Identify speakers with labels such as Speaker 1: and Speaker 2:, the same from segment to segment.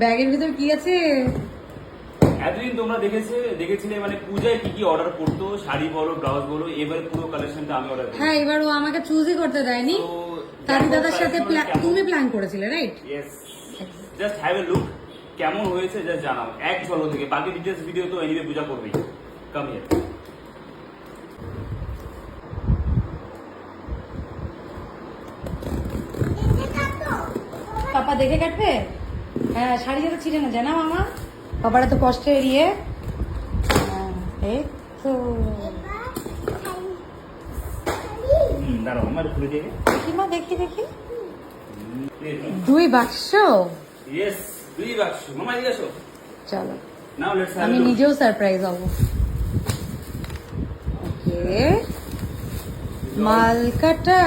Speaker 1: ব্যাগের ভিতর কি আছে?
Speaker 2: এতদিন তোমরা দেখেছিলে মানে পূজায় কি কি অর্ডার করতো, শাড়ি বলো ব্লাউজ বলো, এবার পুরো কালেকশনটা আমি অর্ডার করি।
Speaker 1: হ্যাঁ, এবার ও আমাকে চুজই করতে দেয়নি। তারি দাদার সাথে তুমি প্ল্যান করেছিলে, right?
Speaker 2: Yes, just have a look, কেমন হয়েছে জাস্ট জানাও এক ঝলক থেকে। বাকি ডিটেইলস ভিডিও তো এনিওয়ে পূজা করবেই। Come here.
Speaker 1: পাপা দেখে কাটবে? হ্যাঁ, শাড়ি যাতে ছিঁড়ে না জানা মামা। পাপারা তো কষ্টের ইয়ে। এই তো
Speaker 2: দাঁড়াও আমার খুলে দিয়ে।
Speaker 1: দেখি মা, দেখি দেখি। 2 বাক্স।
Speaker 2: ইয়েস, 2 বাক্স। মামা এদিকে আসো।
Speaker 1: চলো,
Speaker 2: নাও লেটস হ্যাভ
Speaker 1: আমি
Speaker 2: এ লুক।
Speaker 1: নিজেও সারপ্রাইজ হব। ওকে, মালকাটা।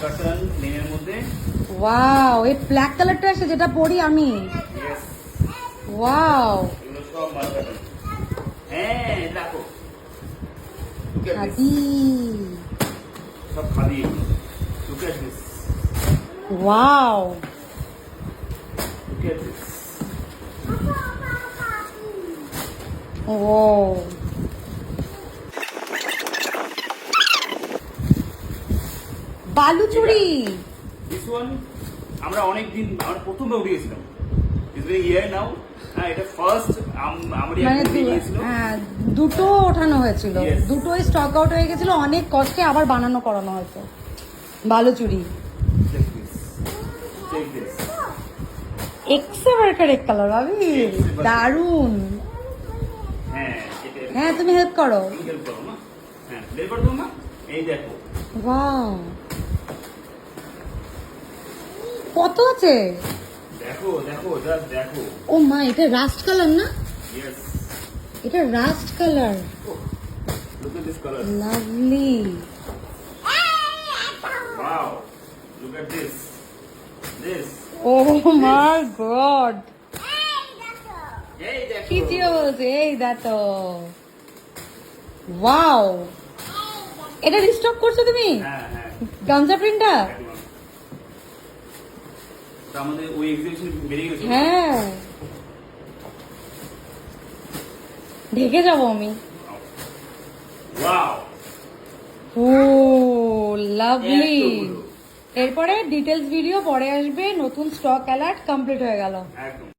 Speaker 2: কাটন লিনের মধ্যে।
Speaker 1: ওয়াও, এই ব্ল্যাক কালারটা আছে যেটা পরি আমি।
Speaker 2: ইয়েস,
Speaker 1: ওয়াও,
Speaker 2: এগুলো সব মাল কাটন। হ্যাঁ দেখো,
Speaker 1: খাদি।
Speaker 2: সব khadi. Look at this,
Speaker 1: wow,
Speaker 2: look at this.
Speaker 1: ও বালুচুরি।
Speaker 2: দিস ওয়ান আমরা অনেকদিন আমরা প্রথমবার উঠে গেছিলাম। It's very year now. হ্যাঁ, এটা ফার্স্ট আমারই
Speaker 1: মানে
Speaker 2: একটা গিয়েছিল।
Speaker 1: হ্যাঁ, দুটো ওঠানো হয়েছিল,
Speaker 2: Yes.
Speaker 1: দুটোই স্টক আউট হয়ে গেছিল, অনেক কষ্টে আবার বানানো করানো হয়েছে Baluchari.
Speaker 2: Check this, check this.
Speaker 1: এক্সেভার এক কালার ভাবি, দারুন।
Speaker 2: হ্যাঁ, এটা
Speaker 1: হ্যাঁ, তুমি হেল্প করো।
Speaker 2: হেল্প করো না। হ্যাঁ, বের করে দাও না। এই দেখো,
Speaker 1: ওয়াও, কত আছে?
Speaker 2: দেখো দেখো, জাস্ট দেখো।
Speaker 1: ও মা, এটা রাস্ট কালার না?
Speaker 2: ইয়েস,
Speaker 1: এটা rust colour.
Speaker 2: Look at this colour.
Speaker 1: Lovely.
Speaker 2: Wow, look at this, this.
Speaker 1: Oh my god,
Speaker 2: এই দেখো,
Speaker 1: কি চিওস, এই দেখো। ওয়াও, এটা রিস্টক করছো তুমি?
Speaker 2: হ্যাঁ হ্যাঁ,
Speaker 1: গামছা প্রিন্টটা?
Speaker 2: একদম। তো আমাদের ওই এক্সিবিশন বেরিয়ে গেছে।
Speaker 1: হ্যাঁ, ঢেকে যাবো আমি।
Speaker 2: ওয়াও,
Speaker 1: ও লাভলি।
Speaker 2: এতগুলো।
Speaker 1: এরপরে ডিটেলস ভিডিও পরে আসবে, নতুন স্টক অ্যালার্ট কমপ্লিট হয়ে গেল।
Speaker 2: একদম।